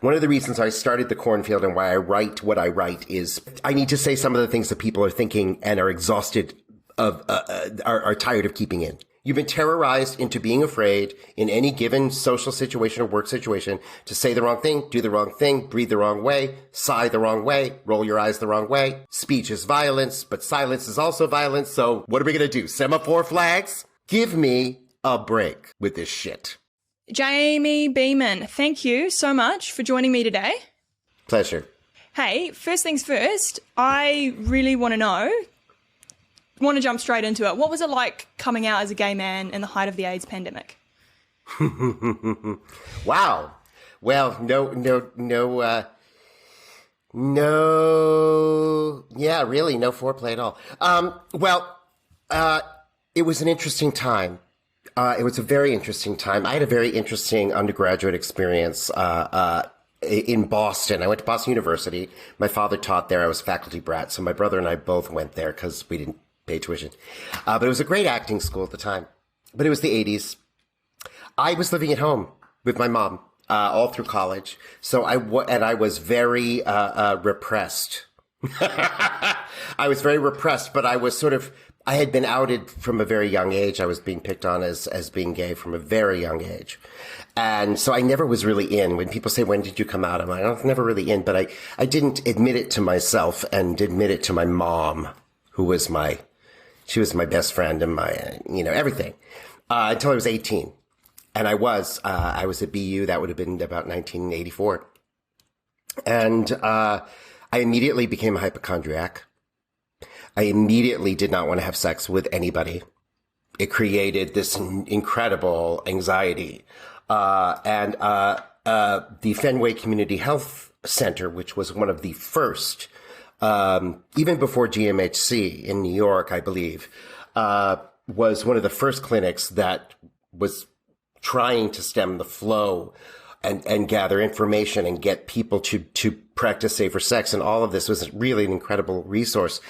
One of the reasons I started the Cornfield and why I write what I write is I need to say some of the things that people are thinking and are exhausted of, are tired of keeping in. You've been terrorized into being afraid in any given social situation or work situation to say the wrong thing, do the wrong thing, breathe the wrong way, sigh the wrong way, roll your eyes the wrong way. Speech is violence, but silence is also violence. So what are we going to do? Semaphore flags? Give me a break with this shit. Jamie Beaman, thank you so much for joining me today. Pleasure. Hey, first things first, I really want to jump straight into it. What was it like coming out as a gay man in the height of the AIDS pandemic? Wow. Well, no, foreplay at all. It was an interesting time. It was a very interesting time. I had a very interesting undergraduate experience in Boston. I went to Boston University. My father taught there. I was a faculty brat, so my brother and I both went there because we didn't pay tuition. But it was a great acting school at the time. But it was the 80s. I was living at home with my mom all through college. So I was very repressed. I was very repressed, but I had been outed from a very young age. I was being picked on as being gay from a very young age. And so I never was really in. When people say, when did you come out? I'm like, I was never really in, but I didn't admit it to myself and admit it to my mom, who was she was my best friend and my, everything, until I was 18. And I was at BU. That would have been about 1984. And, I immediately became a hypochondriac. I immediately did not want to have sex with anybody. It created this incredible anxiety. The Fenway Community Health Center, which was one of the first, even before GMHC in New York, I believe, was one of the first clinics that was trying to stem the flow and gather information and get people to practice safer sex. And all of this was really an incredible resource.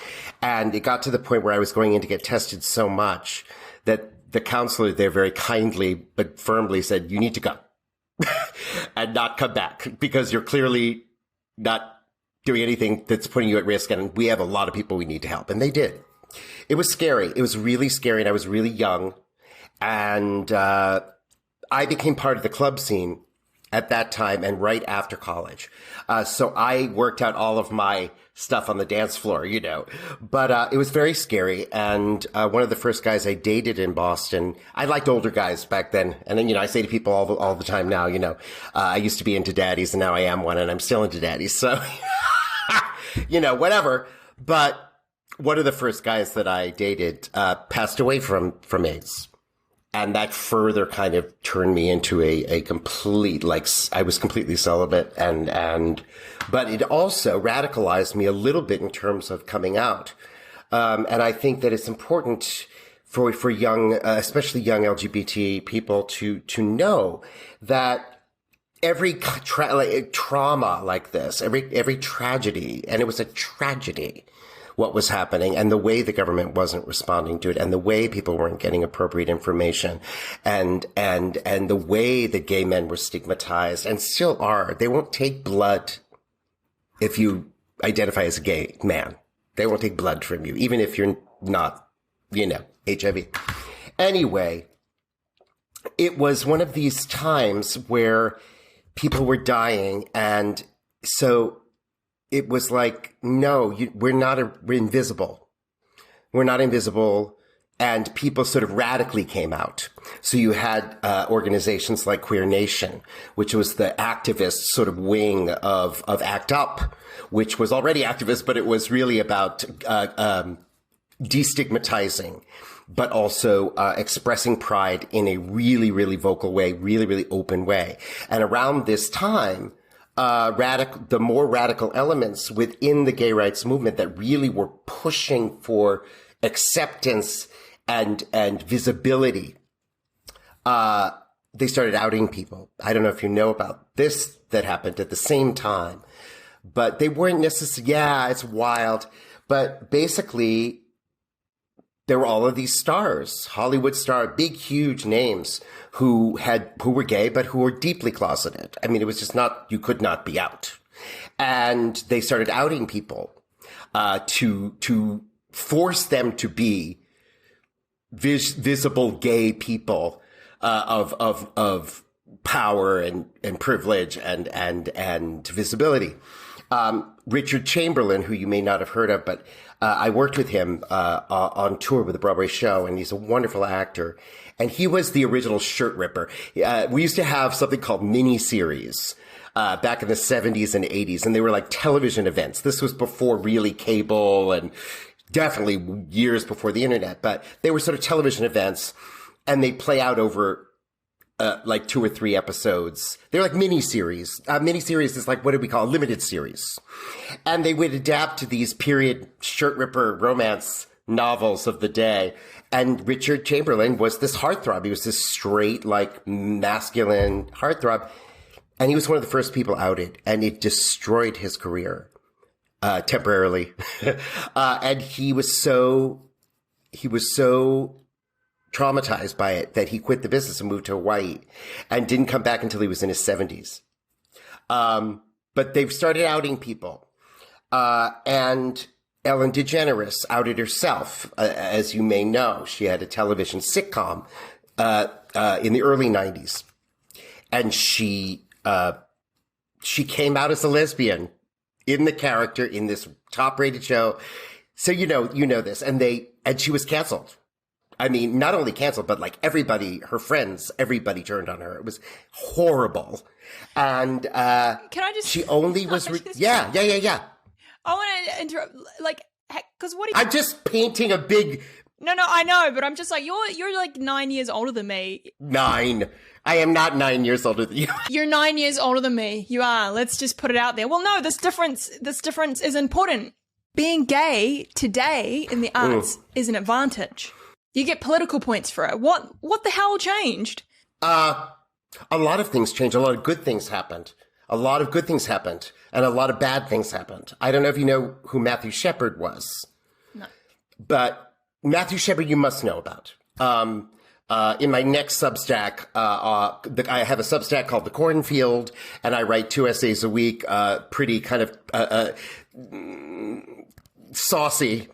And it got to the point where I was going in to get tested so much that the counselor there very kindly but firmly said, you need to go and not come back because you're clearly not doing anything that's putting you at risk. And we have a lot of people we need to help. And they did. It was scary. It was really scary. And I was really young. And I became part of the club scene at that time and right after college. So I worked out all of my stuff on the dance floor, but it was very scary. And one of the first guys I dated in Boston, I liked older guys back then. And then, I say to people all the time now, I used to be into daddies and now I am one and I'm still into daddies. So, whatever. But one of the first guys that I dated passed away from AIDS. And that further kind of turned me into a complete, I was completely celibate but it also radicalized me a little bit in terms of coming out. And I think that it's important for young, especially young LGBT people to know that every trauma like this, every tragedy, and it was a tragedy, what was happening and the way the government wasn't responding to it and the way people weren't getting appropriate information and the way that gay men were stigmatized and still are. They won't take blood if you identify as a gay man. They won't take blood from you, even if you're not, HIV. Anyway, it was one of these times where people were dying. And so it was like, no, we're invisible. We're not invisible. And people sort of radically came out. So you had organizations like Queer Nation, which was the activist sort of wing of ACT UP, which was already activist, but it was really about destigmatizing, but also expressing pride in a really, really vocal way, really, really open way. And around this time, the more radical elements within the gay rights movement that really were pushing for acceptance and visibility, they started outing people. I don't know if you know about this that happened at the same time, but they weren't necessarily, it's wild. But basically, there were all of these stars, Hollywood star, big, huge names who were gay, but who were deeply closeted. I mean, it was just you could not be out. And they started outing people, to force them to be visible gay people, of power and privilege and visibility. Richard Chamberlain, who you may not have heard of, but I worked with him on tour with the Broadway show, and he's a wonderful actor. And he was the original shirt ripper. We used to have something called miniseries back in the 70s and 80s, and they were like television events. This was before really cable and definitely years before the internet, but they were sort of television events, and they play out over like 2 or 3 episodes. They're like miniseries. Miniseries is like, what do we call a limited series? And they would adapt to these period shirt ripper romance novels of the day. And Richard Chamberlain was this heartthrob. He was this straight, like masculine heartthrob. And he was one of the first people outed, and it destroyed his career, temporarily. And he was so traumatized by it that he quit the business and moved to Hawaii and didn't come back until he was in his 70s. But they've started outing people. And Ellen DeGeneres outed herself, as you may know. She had a television sitcom in the early 90s. And she came out as a lesbian in the character in this top-rated show. So you know this. And she was canceled. I mean, not only canceled, but like everybody, her friends, everybody turned on her. It was horrible. And can I just? She only was. Yeah. I want to interrupt, like, because what? I'm just painting a big. No, I know, but I'm just like you're like 9 years older than me. 9. I am not 9 years older than you. You're 9 years older than me. You are. Let's just put it out there. Well, no, this difference is important. Being gay today in the arts is an advantage. You get political points for it. What the hell changed? A lot of things changed. A lot of good things happened. And a lot of bad things happened. I don't know if you know who Matthew Shepard was. No. But Matthew Shepard you must know about. In my next Substack, I have a Substack called The Cornfield, and I write 2 essays a week, pretty kind of saucy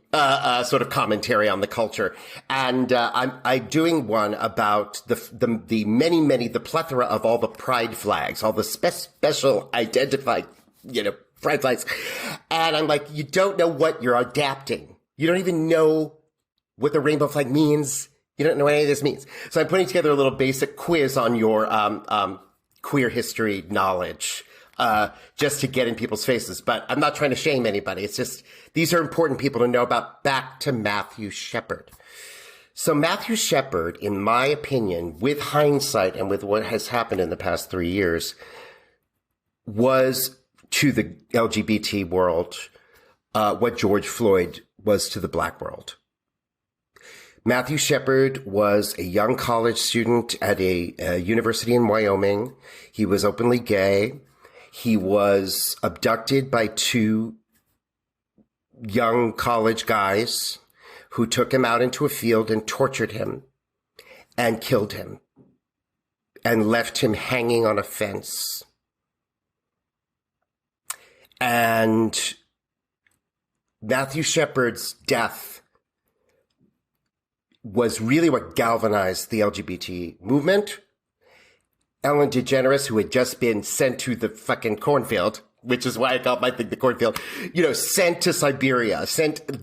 sort of commentary on the culture. And I'm doing one about the many, the plethora of all the pride flags, all the special identified, pride flags. And I'm like, you don't know what you're adapting. You don't even know what the rainbow flag means. You don't know what any of this means. So I'm putting together a little basic quiz on your queer history knowledge, just to get in people's faces. But I'm not trying to shame anybody. It's just, these are important people to know about. Back to Matthew Shepard. So Matthew Shepard, in my opinion, with hindsight and with what has happened in the past 3 years, was to the LGBT world what George Floyd was to the black world. Matthew Shepard was a young college student at a university in Wyoming. He was openly gay. He was abducted by 2 young college guys who took him out into a field and tortured him and killed him and left him hanging on a fence. And Matthew Shepard's death was really what galvanized the LGBT movement. Ellen DeGeneres, who had just been sent to the fucking cornfield, which is why I called my thing the cornfield, sent to Siberia,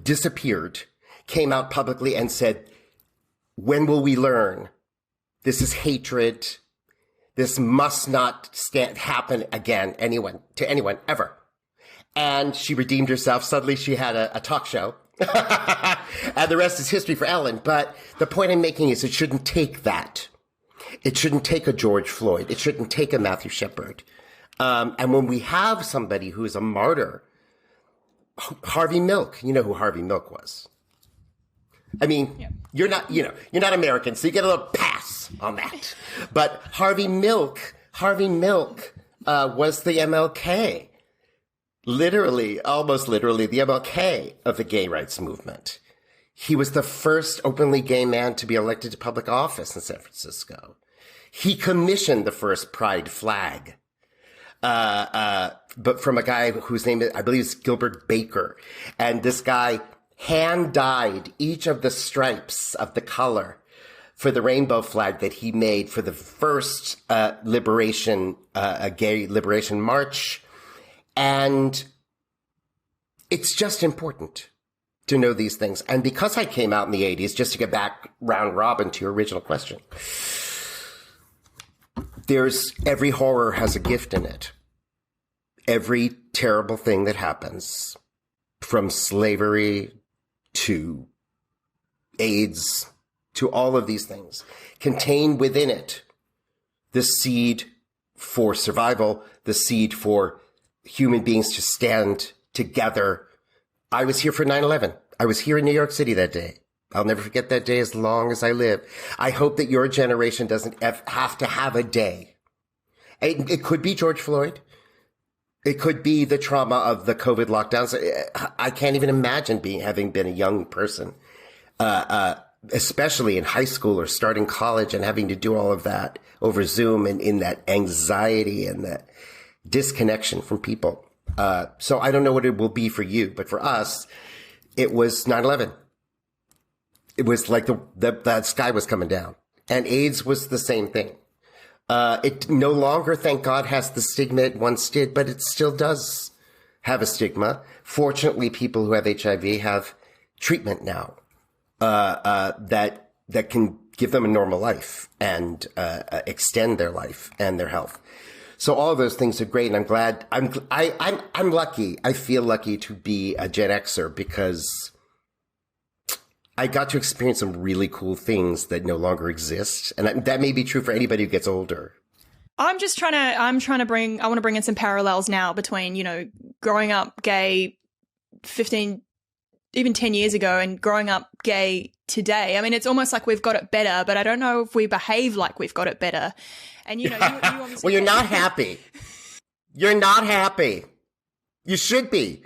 disappeared, came out publicly and said, when will we learn? This is hatred. This must not happen again, to anyone, ever. And she redeemed herself. Suddenly she had a talk show. And the rest is history for Ellen. But the point I'm making is it shouldn't take that. It shouldn't take a George Floyd. It shouldn't take a Matthew Shepard. And when we have somebody who is a martyr, Harvey Milk, you know who Harvey Milk was. I mean, yeah. You're not American, so you get a little pass on that. But Harvey Milk was the MLK. Almost literally, the MLK of the gay rights movement. He was the first openly gay man to be elected to public office in San Francisco. He commissioned the first pride flag, but from a guy whose name I believe is Gilbert Baker. And this guy hand dyed each of the stripes of the color for the rainbow flag that he made for the first gay liberation march. And it's just important to know these things. And because I came out in the 80s, just to get back round robin to your original question, every horror has a gift in it. Every terrible thing that happens, from slavery to AIDS to all of these things, contain within it the seed for survival, the seed for human beings to stand together. I was here for 9/11. I was here in New York City that day. I'll never forget that day as long as I live. I hope that your generation doesn't have to have a day. It could be George Floyd. It could be the trauma of the COVID lockdowns. I can't even imagine having been a young person, especially in high school or starting college and having to do all of that over Zoom and in that anxiety and that disconnection from people. So I don't know what it will be for you, but for us, it was 9/11. It was like the sky was coming down. And AIDS was the same thing. It no longer, thank God, has the stigma it once did, but it still does have a stigma. Fortunately, people who have HIV have treatment now that can give them a normal life and extend their life and their health. So all of those things are great, and I'm glad. I'm lucky. I feel lucky to be a Gen Xer because I got to experience some really cool things that no longer exist. And that may be true for anybody who gets older. I want to bring in some parallels now between, growing up gay 15, even 10 years ago and growing up gay today. I mean, it's almost like we've got it better, but I don't know if we behave like we've got it better. And, you obviously... Well, you're not happy. You're not happy. You should be.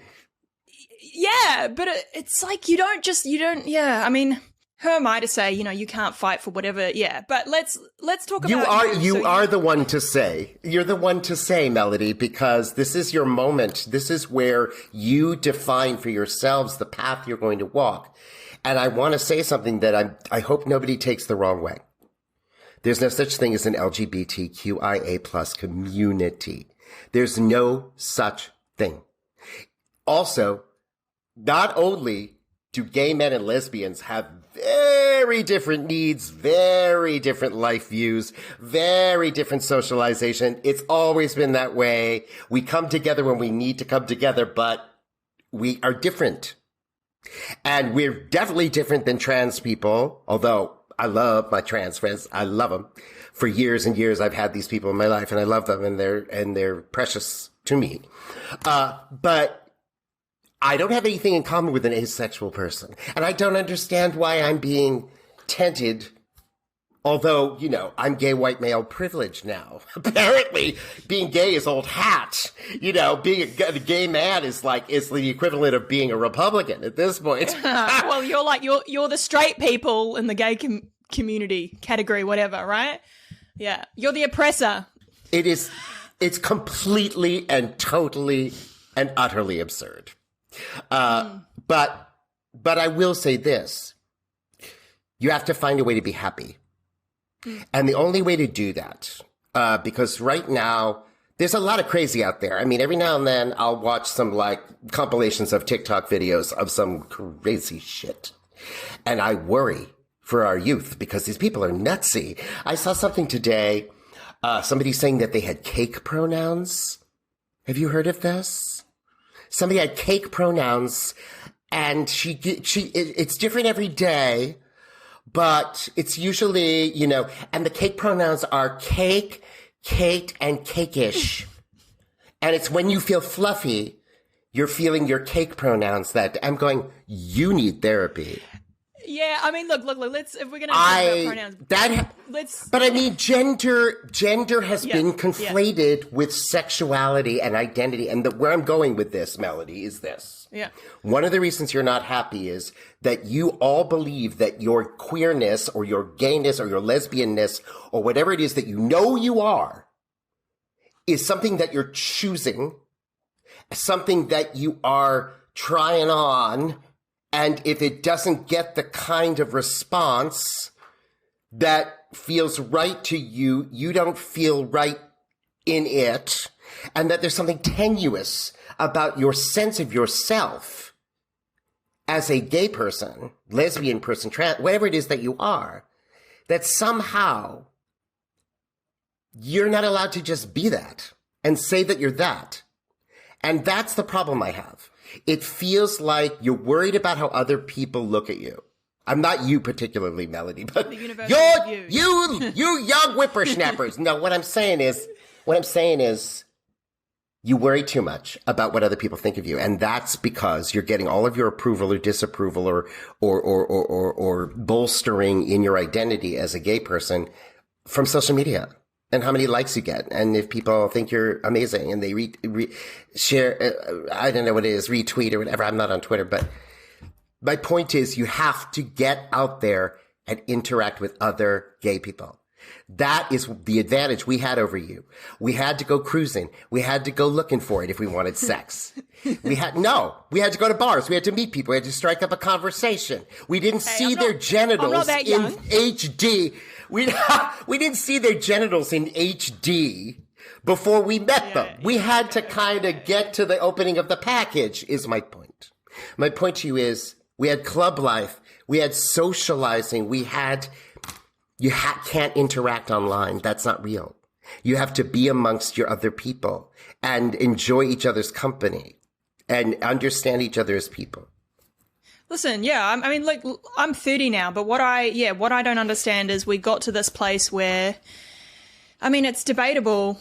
Yeah, but it's like I mean, who am I to say, you can't fight for whatever, but let's talk about you are the one to say. You're the one to say, Melody, because this is your moment. This is where you define for yourselves the path you're going to walk. And I want to say something that I hope nobody takes the wrong way. There's no such thing as an LGBTQIA plus community. There's no such thing. Also, not only do gay men and lesbians have very different needs, very different life views, very different socialization. It's always been that way. We come together when we need to come together, but we are different. And we're definitely different than trans people, although I love my trans friends. I love them. For years and years, I've had these people in my life, and I love them, and they're precious to me. But I don't have anything in common with an asexual person. And I don't understand why I'm being tented. Although, I'm gay white male privileged now. Apparently, being gay is old hat. Being a gay man is the equivalent of being a Republican at this point. Well, you're the straight people in the gay community category, whatever, right? Yeah. You're the oppressor. It's completely and totally and utterly absurd. But I will say this. You have to find a way to be happy. And the only way to do that, because right now there's a lot of crazy out there. I mean, every now and then I'll watch some compilations of TikTok videos of some crazy shit. And I worry for our youth because these people are nutsy. I saw something today, somebody saying that they had cake pronouns. Have you heard of this? Somebody had cake pronouns, and it's different every day, but it's usually, and the cake pronouns are cake, caked, and cakeish. And it's when you feel fluffy, you're feeling your cake pronouns that I'm going, you need therapy. Yeah, I mean, look. Let's if we're gonna talk about pronouns, but I mean, gender has been conflated with sexuality and identity. And where I'm going with this, Melody, is this. Yeah. One of the reasons you're not happy is that you all believe that your queerness or your gayness or your lesbianness or whatever it is that you know you are is something that you're choosing, something that you are trying on. And if it doesn't get the kind of response that feels right to you, you don't feel right in it. And that there's something tenuous about your sense of yourself as a gay person, lesbian person, trans, whatever it is that you are, that somehow you're not allowed to just be that and say that you're that. And that's the problem I have. It feels like you're worried about how other people look at you. I'm not you particularly, Melody, but you young whippersnappers. No, what I'm saying is you worry too much about what other people think of you. And that's because you're getting all of your approval or disapproval or bolstering in your identity as a gay person from social media. And how many likes you get, and if people think you're amazing, and they share, I don't know what it is, retweet or whatever. I'm not on Twitter, but my point is, you have to get out there and interact with other gay people. That is the advantage we had over you. We had to go cruising. We had to go looking for it if we wanted sex. We had to go to bars. We had to meet people. We had to strike up a conversation. We didn't see their genitals in HD. We didn't see their genitals in HD before we met them. We had to kind of get to the opening of the package, is my point. My point to you is we had club life. We had socializing. Can't interact online. That's not real. You have to be amongst your other people and enjoy each other's company and understand each other as people. Listen, I mean, like, I'm 30 now, but what I don't understand is we got to this place where, I mean, it's debatable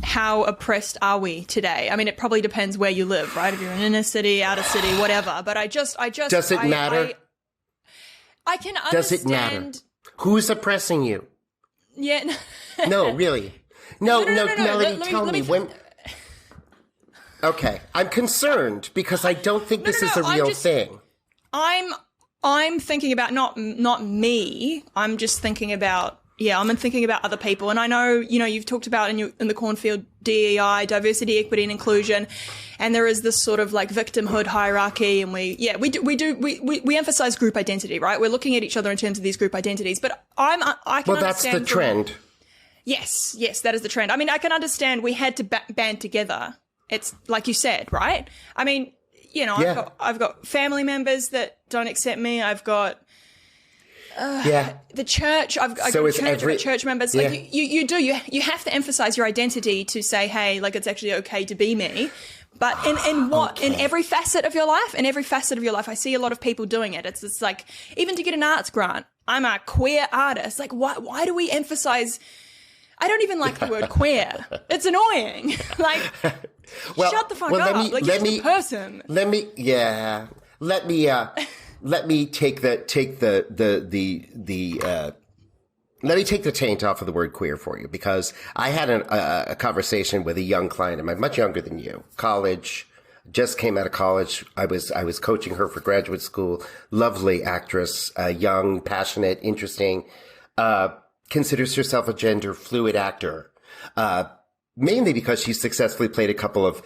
how oppressed are we today. I mean, it probably depends where you live, right? If you're in inner city, outer city, whatever. But I just does it matter? I can understand. Does it matter? Who's oppressing you? Yeah. No, really. No, Melody, tell me when. Okay, I'm concerned because I don't think this is a real thing. I'm thinking about not me. I'm just thinking about I'm thinking about other people. And I know, you've talked about in the Cornfield DEI, diversity, equity, and inclusion, and there is this sort of like victimhood hierarchy, and we emphasize group identity, right? We're looking at each other in terms of these group identities. But I can that's the trend. Yes, that is the trend. I mean, I can understand we had to band together. It's like you said, right? I mean, I've got family members that don't accept me. I've got the church. I've got church members. Yeah. Like you have to emphasize your identity to say, hey, like it's actually okay to be me. But in every facet of your life, I see a lot of people doing it. It's like, even to get an arts grant, I'm a queer artist. Like, why do we emphasize? I don't even like the word queer. It's annoying. Like, shut the fuck up. Like, you're just a person. Let me take the taint off of the word queer for you, because I had a conversation with a young client of mine, much younger than you, college, just came out of college. I was coaching her for graduate school. Lovely actress, young, passionate, interesting, considers herself a gender fluid actor, mainly because she successfully played a couple of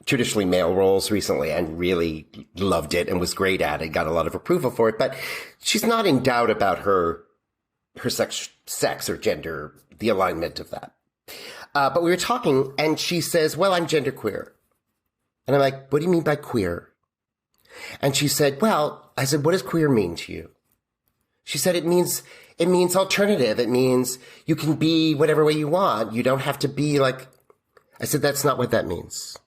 traditionally male roles recently and really loved it and was great at it, got a lot of approval for it. But she's not in doubt about her sex or gender, the alignment of that. But we were talking and she says, well, I'm genderqueer. And I'm like, what do you mean by queer? And she said, I said, what does queer mean to you? She said, it means alternative. It means you can be whatever way you want. You don't have to be like, I said, that's not what that means.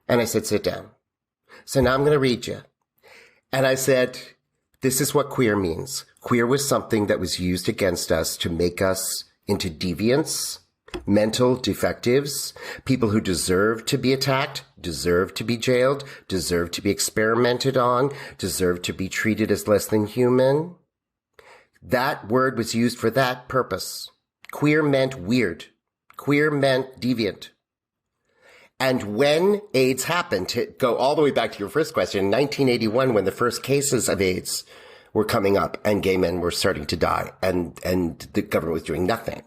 And I said, sit down. So now I'm going to read you. And I said, this is what queer means. Queer was something that was used against us to make us into deviants, mental defectives, people who deserve to be attacked, deserve to be jailed, deserve to be experimented on, deserve to be treated as less than human. That word was used for that purpose. Queer meant weird. Queer meant deviant. And when AIDS happened, to go all the way back to your first question, in 1981, when the first cases of AIDS were coming up and gay men were starting to die and the government was doing nothing,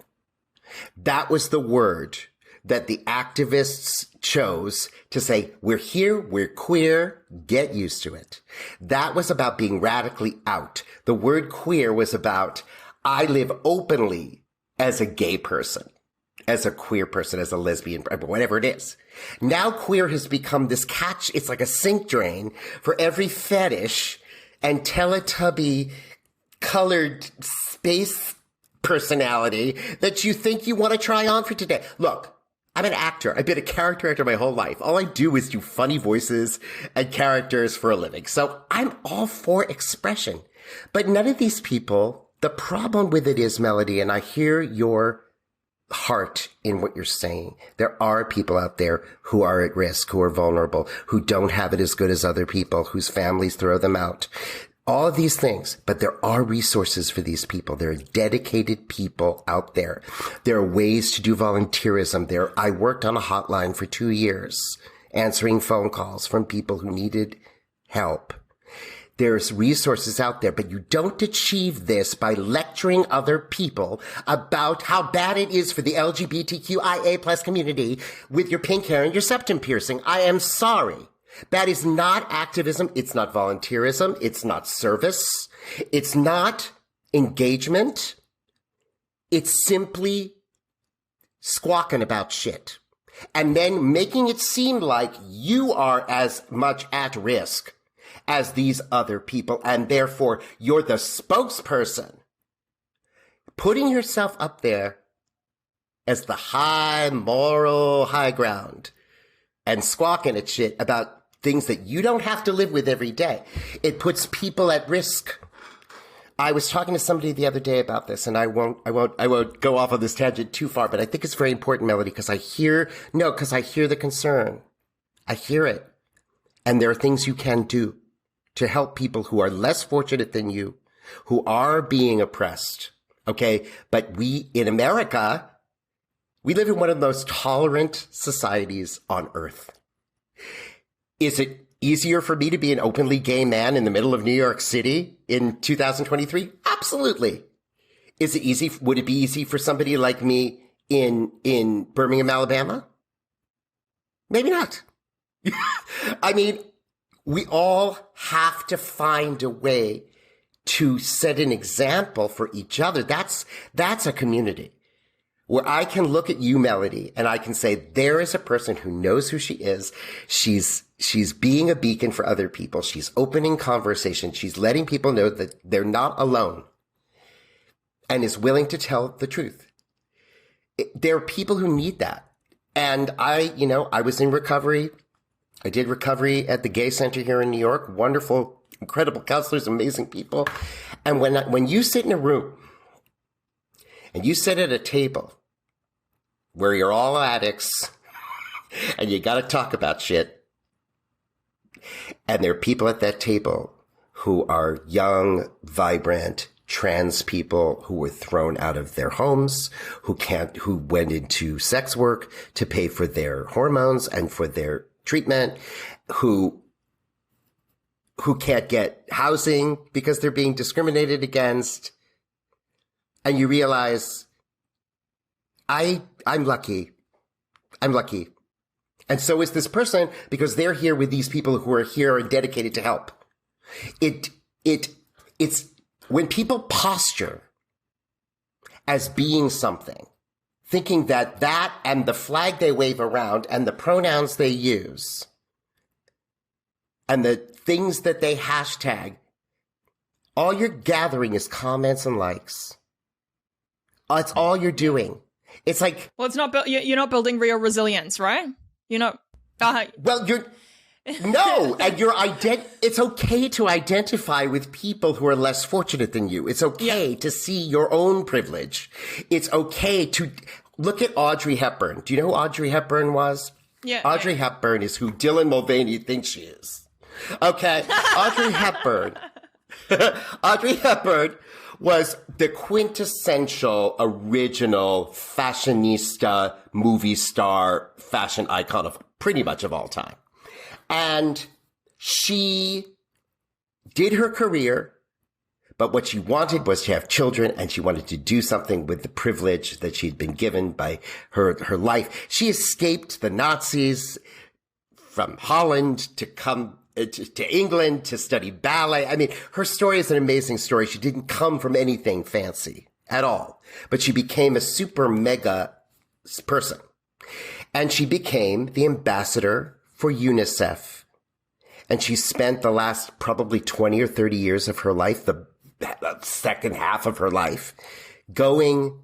that was the word that the activists chose to say, we're here, we're queer, get used to it. That was about being radically out. The word queer was about, I live openly as a gay person, as a queer person, as a lesbian, whatever it is. Now queer has become this catch. It's like a sink drain for every fetish and Teletubby colored space personality that you think you want to try on for today. Look, I'm an actor. I've been a character actor my whole life. All I do is do funny voices and characters for a living. So I'm all for expression. But none of these people, the problem with it is, Melody, and I hear your heart in what you're saying. There are people out there who are at risk, who are vulnerable, who don't have it as good as other people, whose families throw them out. All of these things, but there are resources for these people. There are dedicated people out there. There are ways to do volunteerism. I worked on a hotline for 2 years, answering phone calls from people who needed help. There's resources out there, but you don't achieve this by lecturing other people about how bad it is for the LGBTQIA plus community with your pink hair and your septum piercing. I am sorry. That is not activism. It's not volunteerism. It's not service. It's not engagement. It's simply squawking about shit and then making it seem like you are as much at risk as these other people, and therefore you're the spokesperson. Putting yourself up there as the high moral high ground and squawking at shit about things that you don't have to live with every day. It puts people at risk. I was talking to somebody the other day about this, and I won't go off on this tangent too far, but I think it's very important, Melody, because I hear the concern. I hear it. And there are things you can do to help people who are less fortunate than you, who are being oppressed. Okay. But we, in America, we live in one of the most tolerant societies on earth. Is it easier for me to be an openly gay man in the middle of New York City in 2023? Absolutely. Is it easy? Would it be easy for somebody like me in Birmingham, Alabama? Maybe not. I mean, we all have to find a way to set an example for each other. That's a community where I can look at you, Melody, and I can say, there is a person who knows who she is. She's being a beacon for other people. She's opening conversation. She's letting people know that they're not alone and is willing to tell the truth. There are people who need that. And I was in recovery. I did recovery at the Gay Center here in New York. Wonderful, incredible counselors, amazing people. And when you sit in a room and you sit at a table where you're all addicts and you got to talk about shit, and there are people at that table who are young, vibrant, trans people who were thrown out of their homes, who went into sex work to pay for their hormones and for their treatment, who can't get housing because they're being discriminated against. And you realize, I'm lucky. I'm lucky. And so is this person, because they're here with these people who are here and dedicated to help. It's when people posture as being something, thinking that and the flag they wave around and the pronouns they use and the things that they hashtag, all you're gathering is comments and likes. It's all you're doing. It's like, well, it's not. You're not building real resilience, right? You're not. Well, no, and it's okay to identify with people who are less fortunate than you. It's okay to see your own privilege. It's okay to look at Audrey Hepburn. Do you know who Audrey Hepburn was? Yeah. Audrey Hepburn is who Dylan Mulvaney thinks she is. Okay. Audrey Hepburn. Audrey Hepburn was the quintessential original fashionista, movie star, fashion icon of pretty much of all time. And she did her career, but what she wanted was to have children, and she wanted to do something with the privilege that she'd been given by her life. She escaped the Nazis from Holland to come to England to study ballet. I mean, her story is an amazing story. She didn't come from anything fancy at all, but she became a super mega person. And she became the ambassador for UNICEF. And she spent the last probably 20 or 30 years of her life, the second half of her life, going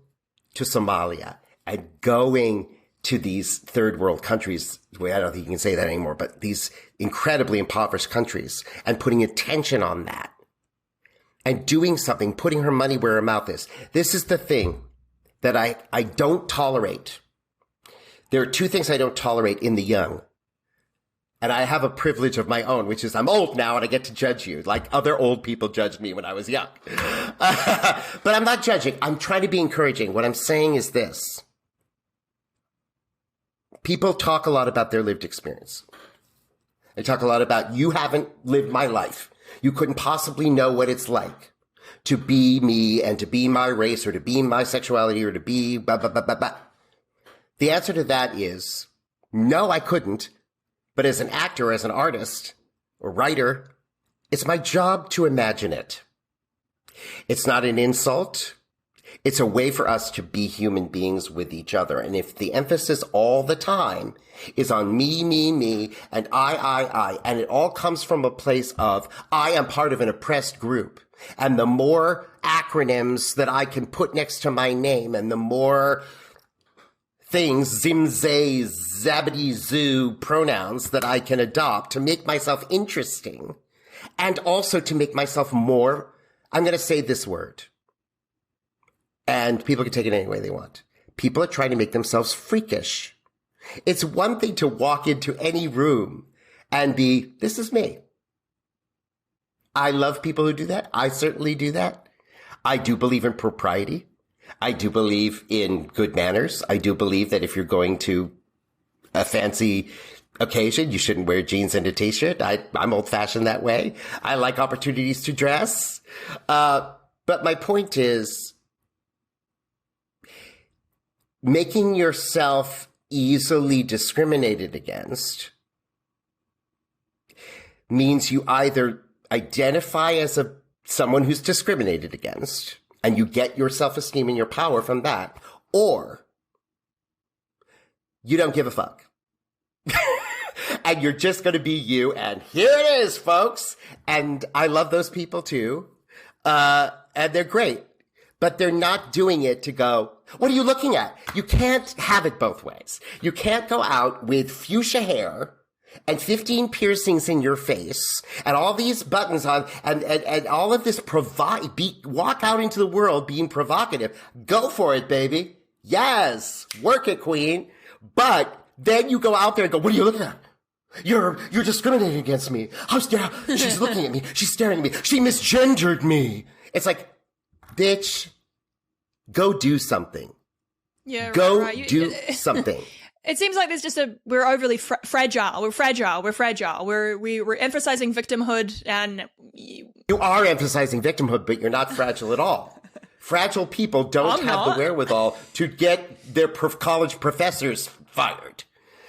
to Somalia and going to these third world countries. I don't think you can say that anymore, but these incredibly impoverished countries, and putting attention on that and doing something, putting her money where her mouth is. This is the thing that I don't tolerate. There are two things I don't tolerate in the young. And I have a privilege of my own, which is I'm old now and I get to judge you like other old people judged me when I was young. But I'm not judging. I'm trying to be encouraging. What I'm saying is this. People talk a lot about their lived experience. They talk a lot about, you haven't lived my life. You couldn't possibly know what it's like to be me and to be my race or to be my sexuality or to be blah, blah, blah, blah, blah. The answer to that is, no, I couldn't. But as an actor, as an artist or writer, it's my job to imagine it. It's not an insult. It's a way for us to be human beings with each other. And if the emphasis all the time is on me, me, me, and I, and it all comes from a place of I am part of an oppressed group, and the more acronyms that I can put next to my name and the more things, zimzay, zabbity zoo pronouns that I can adopt to make myself interesting and also to make myself more, I'm going to say this word. And people can take it any way they want. People are trying to make themselves freakish. It's one thing to walk into any room and be, this is me. I love people who do that. I certainly do that. I do believe in propriety. I do believe in good manners. I do believe that if you're going to a fancy occasion, you shouldn't wear jeans and a t-shirt. I'm old fashioned that way. I like opportunities to dress. But my point is, making yourself easily discriminated against means you either identify as someone who's discriminated against, and you get your self-esteem and your power from that, or you don't give a fuck. And you're just going to be you, and here it is, folks. And I love those people too. And they're great. But they're not doing it to go, what are you looking at? You can't have it both ways. You can't go out with fuchsia hair and 15 piercings in your face and all these buttons on and all of this walk out into the world being provocative. Go for it, baby. Yes. Work it, queen. But then you go out there and go, what are you looking at? You're discriminating against me. She's looking at me. She's staring at me. She misgendered me. It's like, bitch, go do something. Yeah, go right. do something. It seems like there's just we're overly fragile. We're fragile. We're emphasizing victimhood, and you are emphasizing victimhood, but you're not fragile at all. Fragile people don't have the wherewithal to get their college professors fired.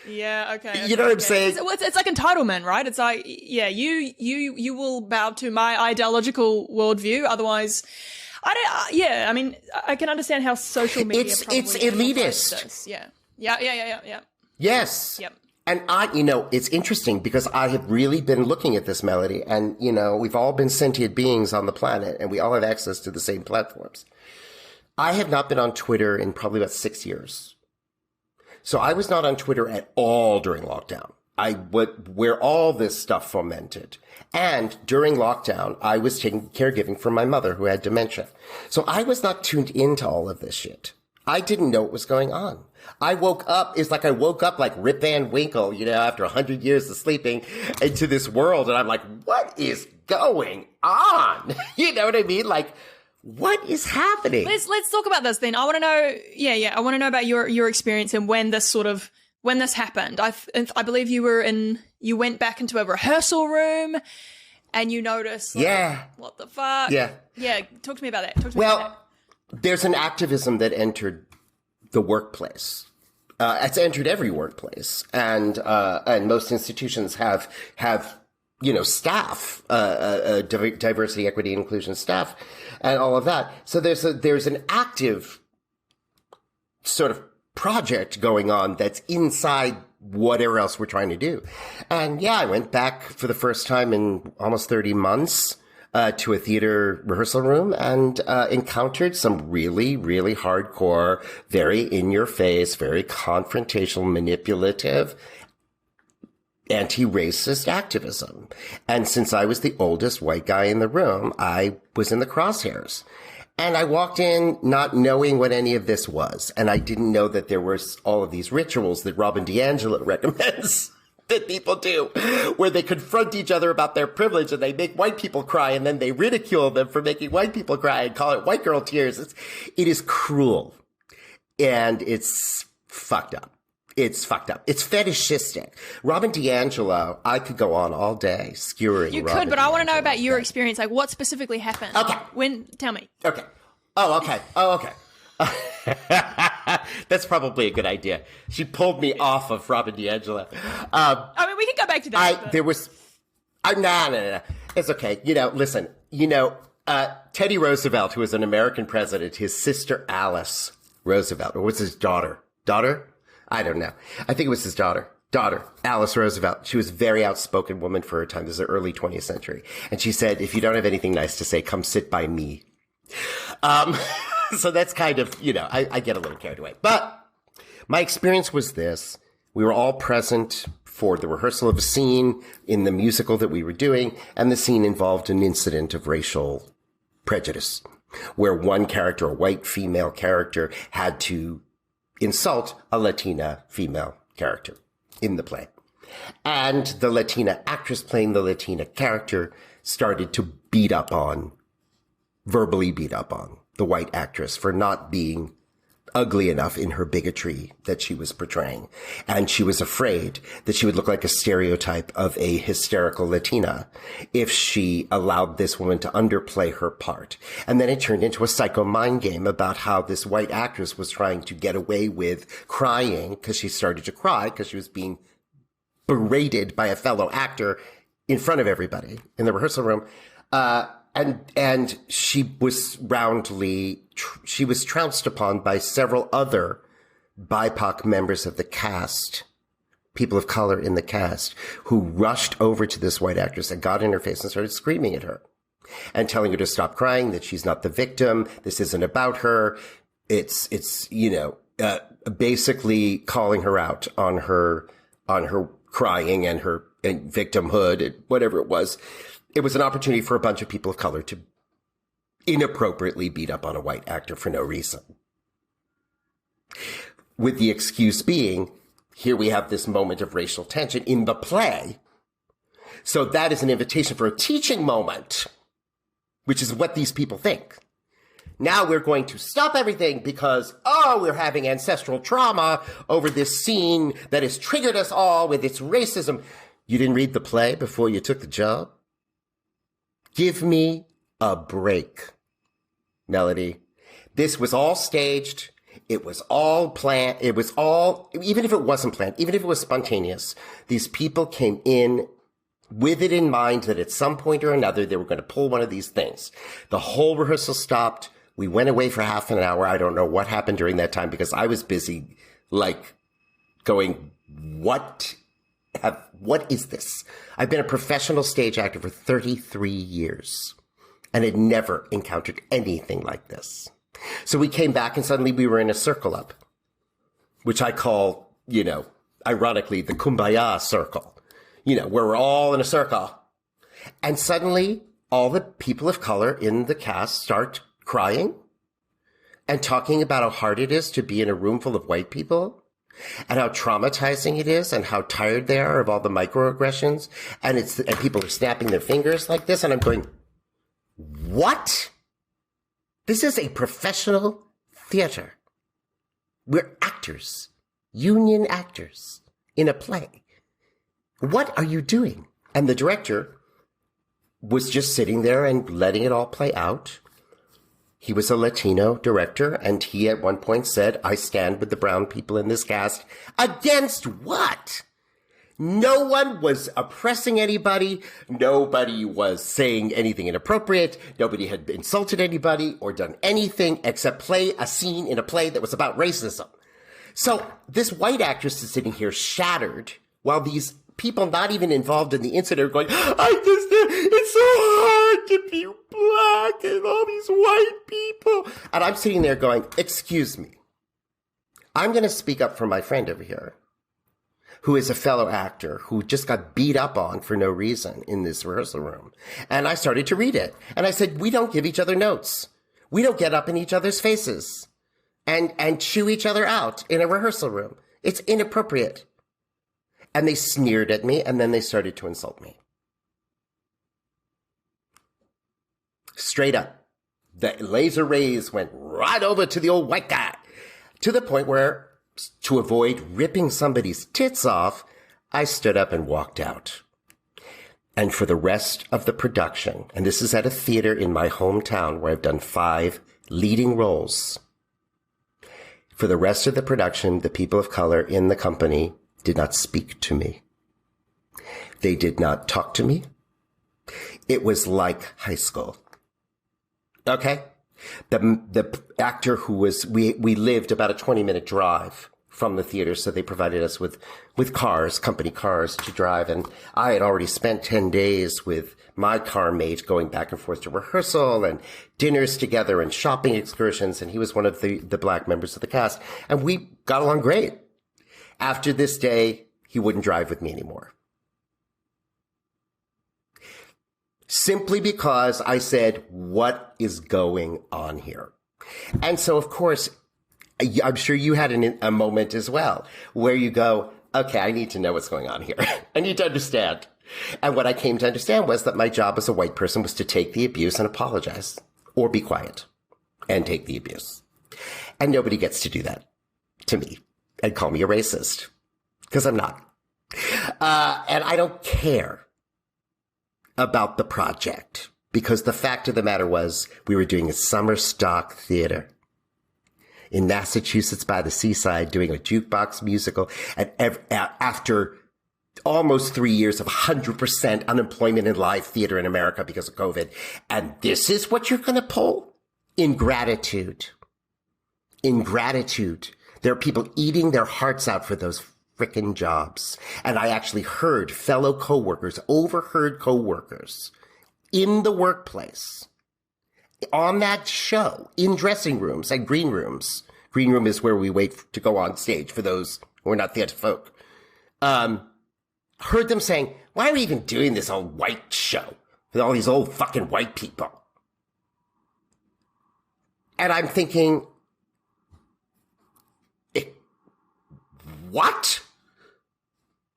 Yeah, okay. You know what I'm saying? It's like entitlement, right? It's like, yeah, you will bow to my ideological worldview, otherwise, I mean, I can understand how social media it's elitist. Yeah. Yes. Yep. And it's interesting because I have really been looking at this, Melody, and, we've all been sentient beings on the planet and we all have access to the same platforms. I have not been on Twitter in probably about 6 years. So I was not on Twitter at all during lockdown. Where all this stuff fomented. And during lockdown, I was taking caregiving for my mother who had dementia. So I was not tuned into all of this shit. I didn't know what was going on. I woke up like Rip Van Winkle, after 100 years of sleeping into this world. And I'm like, what is going on? You know what I mean? Like, what is happening? Let's talk about this then. I want to know. Yeah. I want to know about your experience and when this happened. I believe you went back into a rehearsal room and you noticed. What the fuck? Yeah. Talk to me about that. There's an activism that entered the workplace. It's entered every workplace, and most institutions have staff, diversity, equity, and inclusion staff, and all of that. So there's an active sort of project going on that's inside whatever else we're trying to do. And I went back for the first time in almost 30 months to a theater rehearsal room and encountered some really, really hardcore, very in-your-face, very confrontational, manipulative, anti-racist activism. And since I was the oldest white guy in the room, I was in the crosshairs. And I walked in not knowing what any of this was. And I didn't know that there were all of these rituals that Robin DiAngelo recommends that people do, where they confront each other about their privilege and they make white people cry and then they ridicule them for making white people cry and call it white girl tears. It is cruel. And it's fucked up. It's fucked up. It's fetishistic. Robin DiAngelo, I could go on all day skewering. You could, but I want to know about your experience. Like, what specifically happened? Okay. Tell me. Okay. Oh, okay. That's probably a good idea. She pulled me off of Robin DiAngelo. I mean, we can go back to that. No. It's okay. Listen, Teddy Roosevelt, who was an American president, his sister Alice Roosevelt, or was his daughter? I don't know. I think it was his daughter, Alice Roosevelt. She was a very outspoken woman for her time. This is the early 20th century. And she said, if you don't have anything nice to say, come sit by me. So that's kind of, I get a little carried away. But my experience was this. We were all present for the rehearsal of a scene in the musical that we were doing, and the scene involved an incident of racial prejudice, where one character, a white female character, had to insult a Latina female character in the play. And the Latina actress playing the Latina character started to verbally beat up on the white actress for not being ugly enough in her bigotry that she was portraying. And she was afraid that she would look like a stereotype of a hysterical Latina if she allowed this woman to underplay her part. And then it turned into a psycho mind game about how this white actress was trying to get away with crying because she started to cry because she was being berated by a fellow actor in front of everybody in the rehearsal room. And she was she was trounced upon by several other BIPOC members of the cast, people of color in the cast, who rushed over to this white actress and got in her face and started screaming at her and telling her to stop crying, that she's not the victim. This isn't about her. It's basically calling her out on her crying and her victimhood and whatever it was. It was an opportunity for a bunch of people of color to inappropriately beat up on a white actor for no reason. With the excuse being, here we have this moment of racial tension in the play. So that is an invitation for a teaching moment, which is what these people think. Now we're going to stop everything because, we're having ancestral trauma over this scene that has triggered us all with its racism. You didn't read the play before you took the job? Give me a break, Melody. This was all staged. It was all planned. It was all, even if it wasn't planned, even if it was spontaneous, these people came in with it in mind that at some point or another, they were going to pull one of these things. The whole rehearsal stopped. We went away for half an hour. I don't know what happened during that time because I was busy, going, what is this? I've been a professional stage actor for 33 years and had never encountered anything like this. So we came back and suddenly we were in a circle up, which I call, ironically, the Kumbaya circle, where we're all in a circle. And suddenly all the people of color in the cast start crying and talking about how hard it is to be in a room full of white people and how traumatizing it is and how tired they are of all the microaggressions. And people are snapping their fingers like this. And I'm going, what? This is a professional theater. We're actors, union actors in a play. What are you doing? And the director was just sitting there and letting it all play out. He was a Latino director, and he at one point said, I stand with the brown people in this cast. Against what? No one was oppressing anybody. Nobody was saying anything inappropriate. Nobody had insulted anybody or done anything except play a scene in a play that was about racism. So this white actress is sitting here shattered while these people not even involved in the incident are going, it's so hard to be black and all these white people. And I'm sitting there going, excuse me. I'm going to speak up for my friend over here, who is a fellow actor who just got beat up on for no reason in this rehearsal room. And I started to read it. And I said, we don't give each other notes. We don't get up in each other's faces and chew each other out in a rehearsal room. It's inappropriate. And they sneered at me, and then they started to insult me. Straight up. The laser rays went right over to the old white guy, to the point where, to avoid ripping somebody's tits off, I stood up and walked out. And for the rest of the production, and this is at a theater in my hometown where I've done 5 leading roles, for the rest of the production, the people of color in the company did not speak to me. They did not talk to me. It was like high school. Okay? The actor who was, we lived about a 20-minute drive from the theater, so they provided us with cars, company cars to drive. And I had already spent 10 days with my car mate going back and forth to rehearsal and dinners together and shopping excursions. And he was one of the black members of the cast. And we got along great. After this day, he wouldn't drive with me anymore. Simply because I said, what is going on here? And so, of course, I'm sure you had a moment as well where you go, okay, I need to know what's going on here. I need to understand. And what I came to understand was that my job as a white person was to take the abuse and apologize, or be quiet and take the abuse. And nobody gets to do that to me and call me a racist, because I'm not. And I don't care about the project, because the fact of the matter was we were doing a summer stock theater in Massachusetts by the seaside, doing a jukebox musical. And after almost 3 years of 100% unemployment in live theater in America because of COVID. And this is what you're going to pull? Ingratitude. Ingratitude. There are people eating their hearts out for those frickin' jobs. And I actually heard fellow coworkers, overheard coworkers in the workplace, on that show, in dressing rooms and green rooms. Green room is where we wait to go on stage for those who are not theater folk. Heard them saying, why are we even doing this old white show with all these old fucking white people? And I'm thinking, what?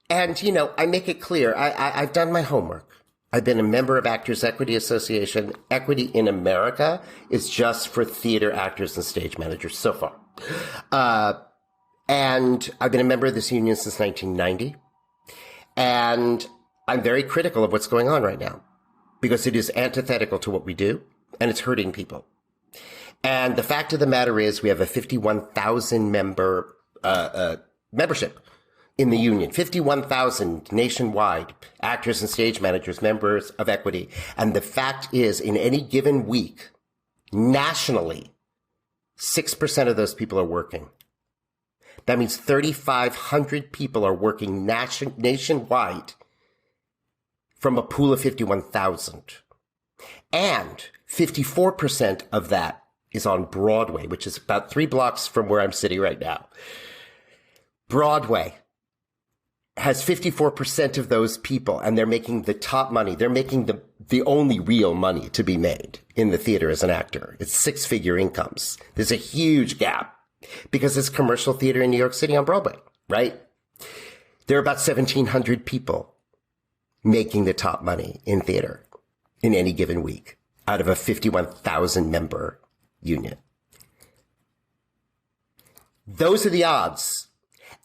And, you know, I make it clear. I've done my homework. I've been a member of Actors Equity Association. Equity in America is just for theater actors and stage managers so far. And I've been a member of this union since 1990. And I'm very critical of what's going on right now because it is antithetical to what we do and it's hurting people. And the fact of the matter is we have a 51,000 member membership in the union, 51,000 nationwide actors and stage managers, members of Equity. And the fact is, in any given week, nationally, 6% of those people are working. That means 3,500 people are working nationwide from a pool of 51,000. And 54% of that is on Broadway, which is about 3 blocks from where I'm sitting right now. Broadway has 54% of those people, and they're making the top money. They're making the only real money to be made in the theater as an actor. It's 6-figure incomes. There's a huge gap because it's commercial theater in New York City on Broadway, right? There are about 1,700 people making the top money in theater in any given week out of a 51,000 member union. Those are the odds.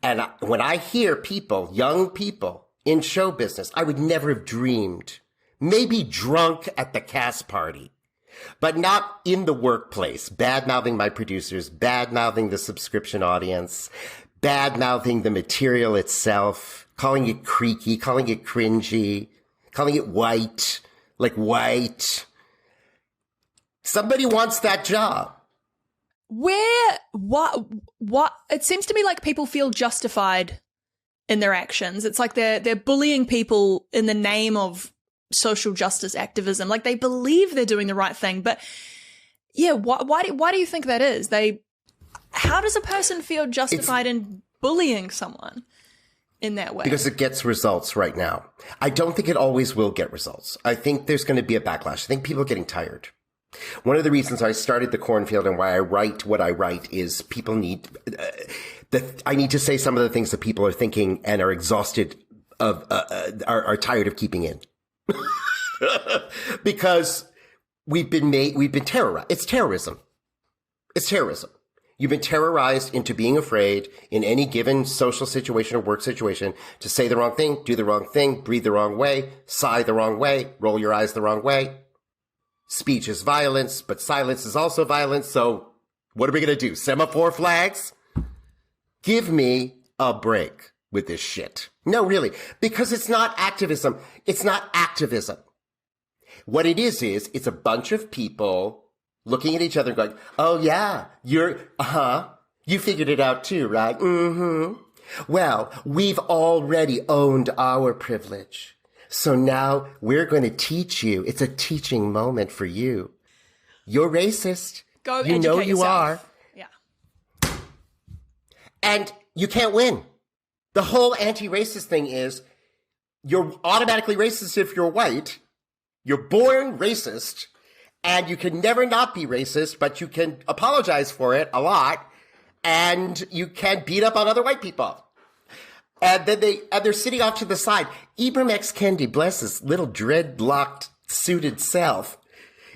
And when I hear people, young people in show business, I would never have dreamed, maybe drunk at the cast party, but not in the workplace, bad-mouthing my producers, bad-mouthing the subscription audience, bad-mouthing the material itself, calling it creaky, calling it cringy, calling it white, like white. Somebody wants that job. What? It seems to me like people feel justified in their actions. It's like they're bullying people in the name of social justice activism. Like they believe they're doing the right thing, but yeah, why do you think that is? How does a person feel justified in bullying someone in that way? Because it gets results right now. I don't think it always will get results. I think there's going to be a backlash. I think people are getting tired. One of the reasons I started the Cornfield and why I write what I write is people need I need to say some of the things that people are thinking and are exhausted of, are tired of keeping in. Because we've been terrorized. It's terrorism. It's terrorism. You've been terrorized into being afraid in any given social situation or work situation to say the wrong thing, do the wrong thing, breathe the wrong way, sigh the wrong way, roll your eyes the wrong way. Speech is violence, but silence is also violence. So what are we going to do? Semaphore flags? Give me a break with this shit. No, really, because it's not activism. It's not activism. What it is it's a bunch of people looking at each other and going, oh yeah, you figured it out too, right? Mm-hmm. Well, we've already owned our privilege. So now we're going to teach you. It's a teaching moment for you. You're racist. Go you know you yourself. are. Yeah. And you can't win. The whole anti-racist thing is you're automatically racist if you're white. You're born racist. And you can never not be racist, but you can apologize for it a lot. And you can beat up on other white people. And then they're sitting off to the side. Ibram X. Kendi, bless his little dreadlocked suited self,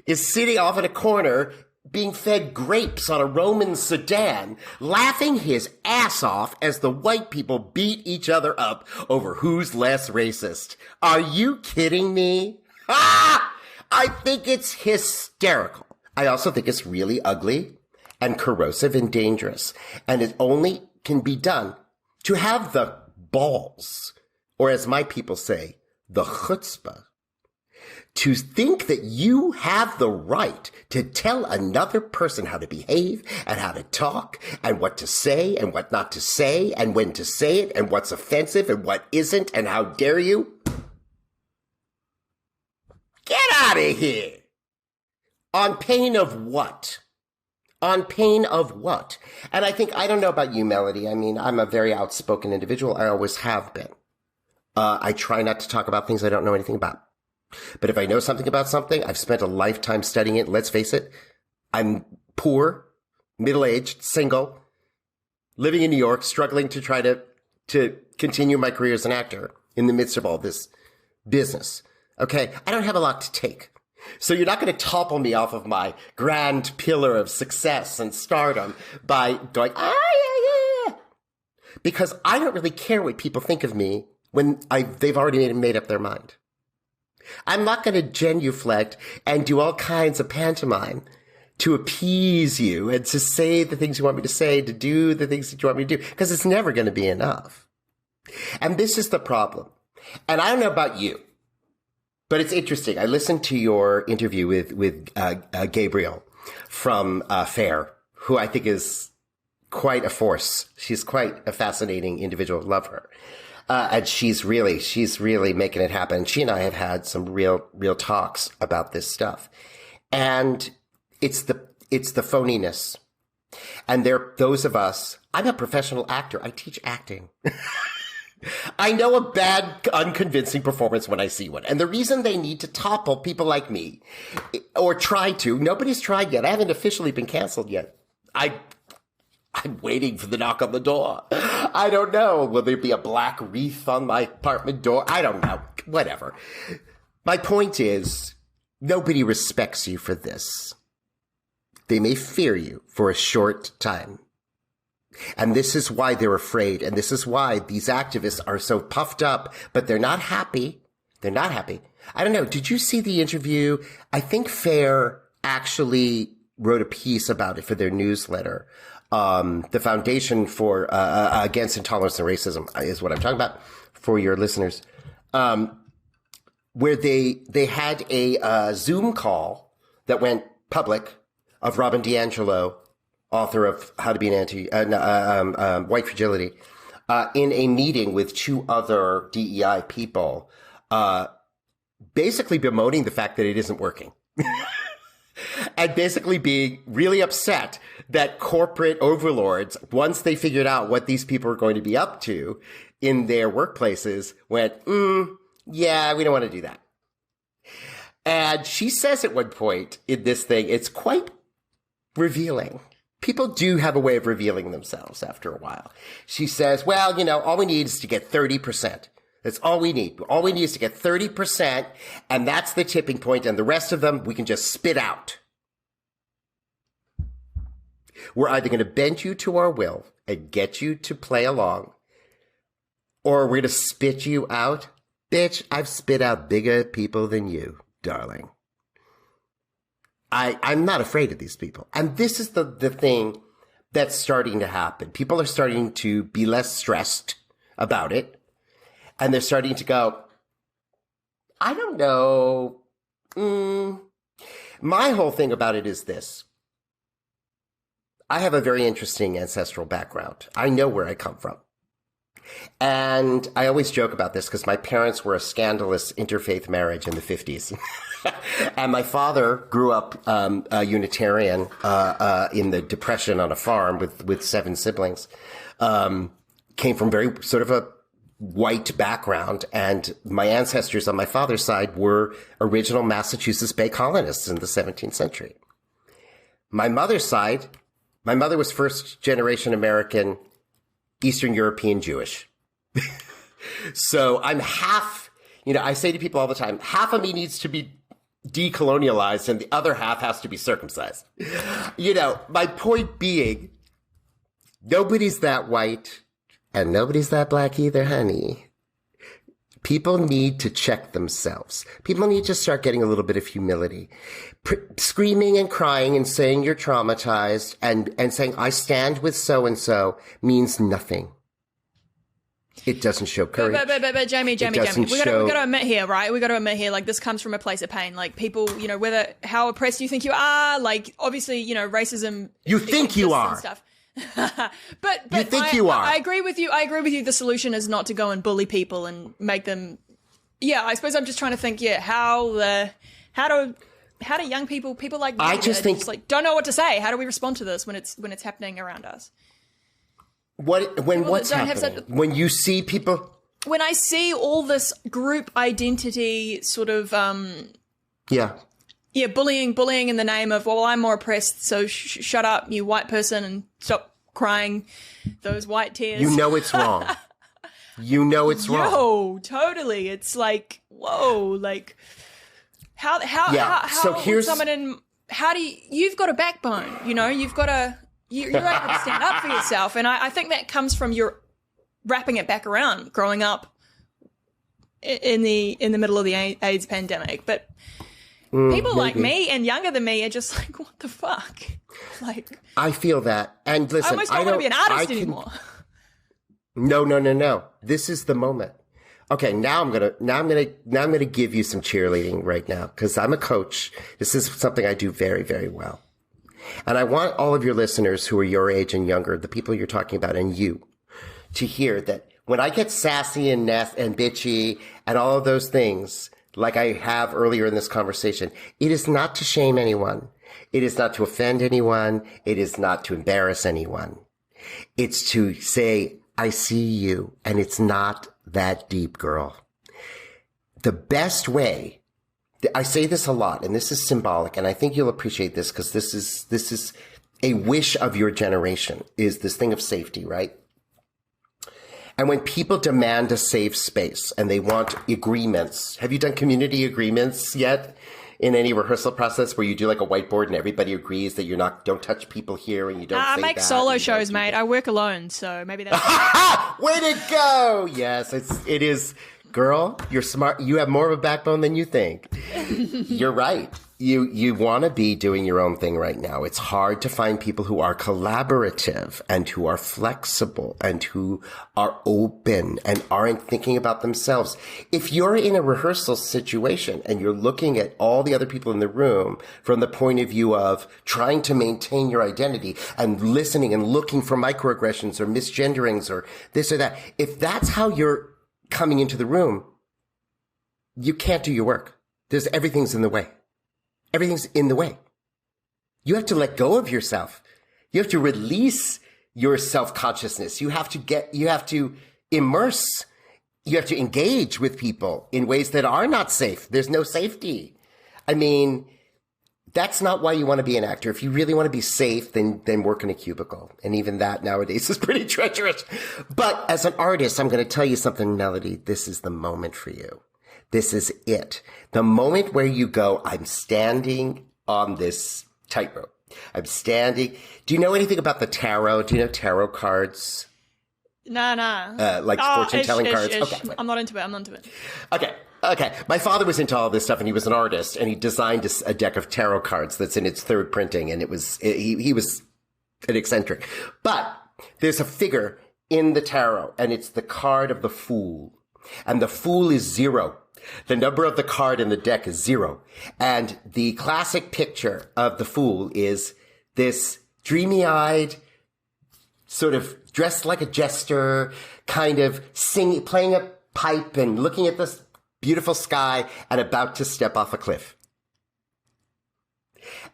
is sitting off in a corner being fed grapes on a Roman sedan, laughing his ass off as the white people beat each other up over who's less racist. Are you kidding me? Ah! I think it's hysterical. I also think it's really ugly and corrosive and dangerous. And it only can be done to have the balls, or as my people say, the chutzpah, to think that you have the right to tell another person how to behave and how to talk and what to say and what not to say and when to say it and what's offensive and what isn't and how dare you. Get out of here. On pain of what? On pain of what? And I don't know about you, Melody. I mean, I'm a very outspoken individual. I always have been. I try not to talk about things I don't know anything about. But if I know something about something, I've spent a lifetime studying it. Let's face it. I'm poor, middle-aged, single, living in New York, struggling to try to continue my career as an actor in the midst of all this business. Okay. I don't have a lot to take. So you're not going to topple me off of my grand pillar of success and stardom by going, yeah. Because I don't really care what people think of me when they've already made up their mind. I'm not going to genuflect and do all kinds of pantomime to appease you and to say the things you want me to say, to do the things that you want me to do, because it's never going to be enough. And this is the problem. And I don't know about you, but it's interesting. I listened to your interview with Gabriel from FAIR, who I think is quite a force. She's quite a fascinating individual. Love her. And she's really making it happen. She and I have had some real talks about this stuff. And it's the phoniness. And there are those of us, I'm a professional actor. I teach acting. I know a bad, unconvincing performance when I see one. And the reason they need to topple people like me, or try to, nobody's tried yet. I haven't officially been canceled yet. I'm waiting for the knock on the door. I don't know. Will there be a black wreath on my apartment door? I don't know. Whatever. My point is, nobody respects you for this. They may fear you for a short time. And this is why they're afraid. And this is why these activists are so puffed up, but they're not happy. They're not happy. I don't know. Did you see the interview? I think FAIR actually wrote a piece about it for their newsletter. The Foundation for Against Intolerance and Racism is what I'm talking about for your listeners. Where they had a Zoom call that went public of Robin DiAngelo, author of How to Be an White Fragility, in a meeting with two other DEI people, basically bemoaning the fact that it isn't working. And basically being really upset that corporate overlords, once they figured out what these people are going to be up to in their workplaces, went, yeah, we don't want to do that. And she says at one point in this thing, it's quite revealing. People do have a way of revealing themselves after a while. She says, well, all we need is to get 30%. That's all we need. All we need is to get 30%, and that's the tipping point, and the rest of them we can just spit out. We're either going to bend you to our will and get you to play along, or we're going to spit you out. Bitch, I've spit out bigger people than you, darling. I'm not afraid of these people. And this is the thing that's starting to happen. People are starting to be less stressed about it. And they're starting to go, I don't know. My whole thing about it is this. I have a very interesting ancestral background. I know where I come from. And I always joke about this because my parents were a scandalous interfaith marriage in the 50s. And my father grew up a Unitarian in the Depression on a farm with 7 siblings. Came from very sort of a white background, and my ancestors on my father's side were original Massachusetts Bay colonists in the 17th century. My mother's side, my mother was first generation American, Eastern European Jewish. So I'm half, I say to people all the time, half of me needs to be decolonialized and the other half has to be circumcised. My point being, nobody's that white. And nobody's that black either, honey. People need to check themselves. People need to start getting a little bit of humility. Screaming and crying and saying you're traumatized and saying, I stand with so-and-so means nothing. It doesn't show courage. But Jamie, we got to admit here, right? We got to admit here, like, this comes from a place of pain. Like, people, how oppressed you think you are, like, obviously, racism. You think you are. Stuff. but you think you are. I agree with you. The solution is not to go and bully people and make them. Yeah, I suppose I'm just trying to think. Yeah, how do young people like me, just like don't know what to say? How do we respond to this when it's happening around us? What's happening? When you see people. When I see all this group identity sort of Yeah, bullying in the name of, well, I'm more oppressed, so shut up, you white person, and stop crying those white tears. You know it's wrong. Wrong. Yo, totally. It's like, whoa, like, how here's someone you've got a backbone, you've got you're able to stand up for yourself. And I think that comes from your wrapping it back around, growing up in the middle of the AIDS pandemic. But people like me and younger than me are just like, what the fuck? Like, I feel that. And listen, I almost don't want to be an artist anymore. No. This is the moment. Okay, now I'm gonna give you some cheerleading right now because I'm a coach. This is something I do very, very well. And I want all of your listeners who are your age and younger, the people you're talking about and you, to hear that when I get sassy and bitchy and all of those things, like I have earlier in this conversation, it is not to shame anyone. It is not to offend anyone. It is not to embarrass anyone. It's to say, I see you, and it's not that deep, girl. The best way, I say this a lot, and this is symbolic, and I think you'll appreciate this because this is a wish of your generation, is this thing of safety, right? And when people demand a safe space and they want agreements, have you done community agreements yet in any rehearsal process where you do like a whiteboard and everybody agrees that don't touch people here and you don't say that? I make solo shows, mate. I work alone, so maybe that's... Way to go! Yes, it is. Girl, you're smart. You have more of a backbone than you think. You're right. You want to be doing your own thing right now. It's hard to find people who are collaborative and who are flexible and who are open and aren't thinking about themselves. If you're in a rehearsal situation and you're looking at all the other people in the room from the point of view of trying to maintain your identity and listening and looking for microaggressions or misgenderings or this or that, if that's how you're coming into the room, you can't do your work. Everything's in the way. Everything's in the way. You have to let go of yourself. You have to release your self-consciousness. You have to immerse. You have to engage with people in ways that are not safe. There's no safety. I mean, that's not why you want to be an actor. If you really want to be safe, then work in a cubicle. And even that nowadays is pretty treacherous. But as an artist, I'm going to tell you something, Melody. This is the moment for you. This is it. The moment where you go, I'm standing on this tightrope. I'm standing. Do you know anything about the tarot? Do you know tarot cards? Nah. Like fortune-telling cards? Ish. Okay. I'm not into it. Okay. My father was into all this stuff, and he was an artist, and he designed a deck of tarot cards that's in its third printing, and he was an eccentric. But there's a figure in the tarot, and it's the card of the Fool. And the Fool is 0. The number of the card in the deck is 0. And the classic picture of the Fool is this dreamy-eyed, sort of dressed like a jester, kind of playing a pipe and looking at this beautiful sky and about to step off a cliff.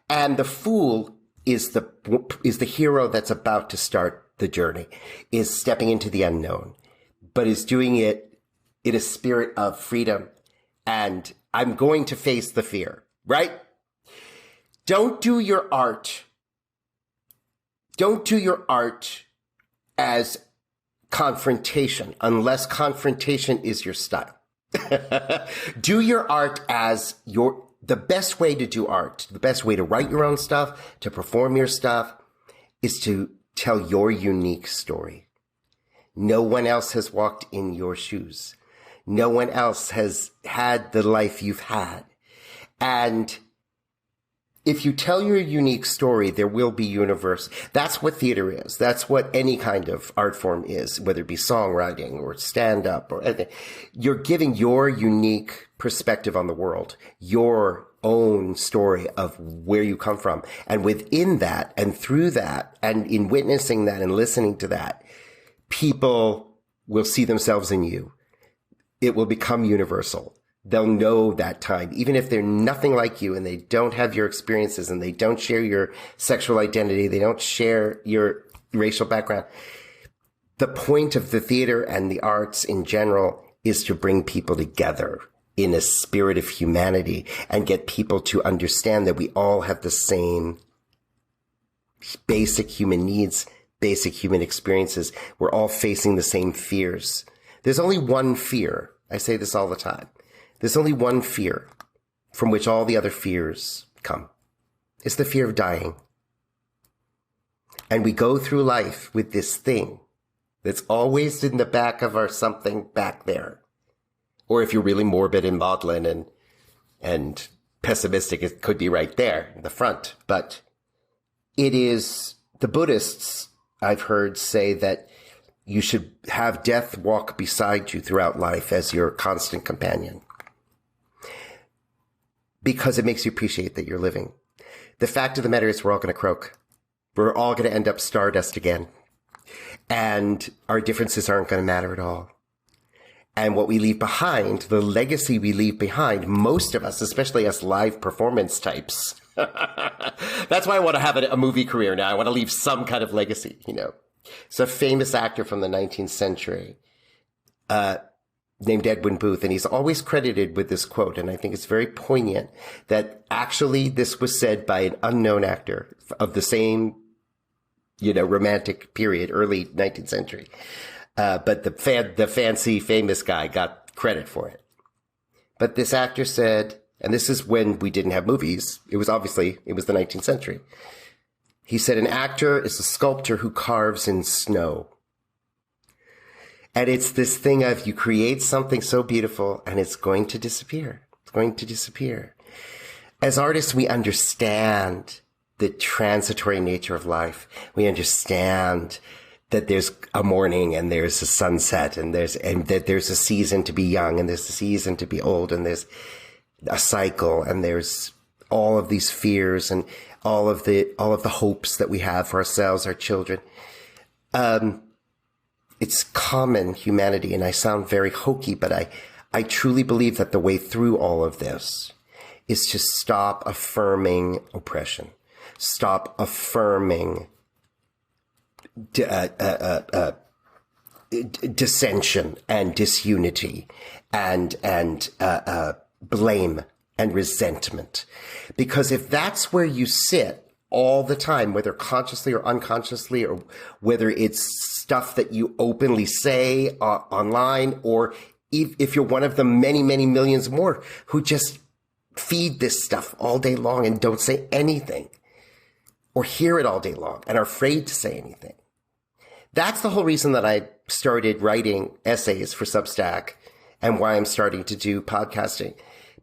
And the Fool is the hero that's about to start the journey, is stepping into the unknown, but is doing it in a spirit of freedom. And I'm going to face the fear, right? Don't do your art as confrontation unless confrontation is your style. Do your art as the best way to do art, the best way to write your own stuff, to perform your stuff, is to tell your unique story. No one else has walked in your shoes. No one else has had the life you've had. And if you tell your unique story, there will be universe. That's what theater is. That's what any kind of art form is, whether it be songwriting or stand-up or anything. You're giving your unique perspective on the world, your own story of where you come from. And within that and through that and in witnessing that and listening to that, people will see themselves in you. It will become universal. They'll know that time, even if they're nothing like you and they don't have your experiences and they don't share your sexual identity, they don't share your racial background. The point of the theater and the arts in general is to bring people together in a spirit of humanity and get people to understand that we all have the same basic human needs, basic human experiences. We're all facing the same fears. There's only one fear. I say this all the time. There's only one fear from which all the other fears come. It's the fear of dying. And we go through life with this thing that's always in the back of our something back there. Or if you're really morbid and maudlin and pessimistic, it could be right there in the front. But it is, the Buddhists, I've heard say that you should have death walk beside you throughout life as your constant companion, because it makes you appreciate that you're living. The fact of the matter is we're all going to croak. We're all going to end up stardust again. And our differences aren't going to matter at all. And what we leave behind, the legacy we leave behind, most of us, especially us live performance types. That's why I want to have a movie career now. I want to leave some kind of legacy, you know. It's a famous actor from the 19th century named Edwin Booth, and he's always credited with this quote, and I think it's very poignant that actually this was said by an unknown actor of the same, romantic period, early 19th century. But the fancy famous guy got credit for it. But this actor said, and this is when we didn't have movies. It was the 19th century. He said, an actor is a sculptor who carves in snow. And it's this thing of you create something so beautiful and it's going to disappear. It's going to disappear. As artists, we understand the transitory nature of life. We understand that there's a morning and there's a sunset and that there's a season to be young and there's a season to be old and there's a cycle and there's all of these fears and all of the hopes that we have for ourselves, our children. It's common humanity, and I sound very hokey, but I truly believe that the way through all of this is to stop affirming oppression, stop affirming dissension and disunity and blame and resentment. Because if that's where you sit all the time, whether consciously or unconsciously, or whether it's stuff that you openly say online, or if you're one of the many, many millions more who just feed this stuff all day long and don't say anything, or hear it all day long and are afraid to say anything. That's the whole reason that I started writing essays for Substack and why I'm starting to do podcasting,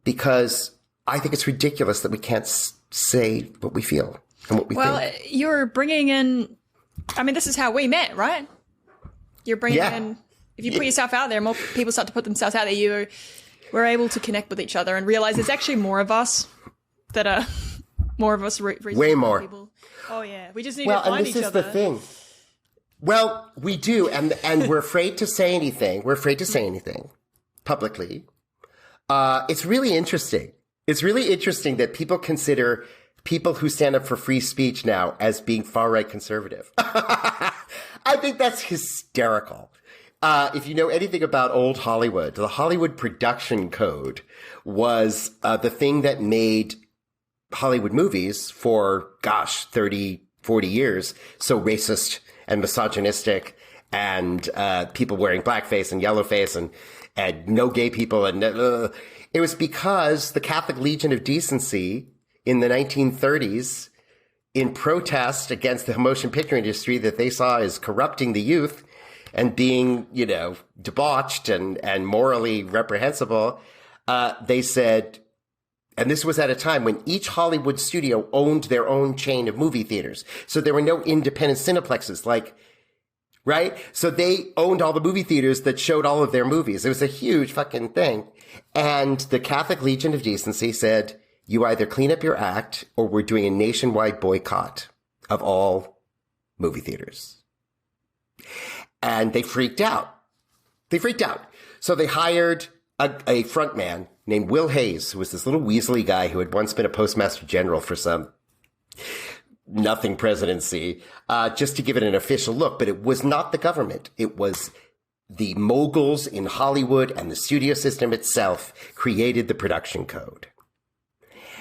because I think it's ridiculous that we can't say what we feel and what we think. Well, you're bringing in, this is how we met, right? You're bringing in, if you put yourself out there, more people start to put themselves out there, we're able to connect with each other and realize there's actually more of us that are more of us. Way more. People. Oh, yeah. We just need to find each other. Well, and this is the thing. Well, we do, and we're afraid to say anything. We're afraid to say anything publicly. It's really interesting. It's really interesting that people consider people who stand up for free speech now as being far-right conservative. I think that's hysterical. If you know anything about old Hollywood, the Hollywood production code was the thing that made Hollywood movies for, 30, 40 years so racist and misogynistic and people wearing blackface and yellowface and no gay people. And it was because the Catholic Legion of Decency in the 1930s, in protest against the motion picture industry that they saw as corrupting the youth and being, debauched and morally reprehensible, they said, and this was at a time when each Hollywood studio owned their own chain of movie theaters. So there were no independent cineplexes, right? So they owned all the movie theaters that showed all of their movies. It was a huge fucking thing. And the Catholic Legion of Decency said, you either clean up your act or we're doing a nationwide boycott of all movie theaters. And they freaked out. So they hired a front man named Will Hayes, who was this little Weasley guy who had once been a postmaster general for some nothing presidency, just to give it an official look. But it was not the government. It was the moguls in Hollywood, and the studio system itself created the production code.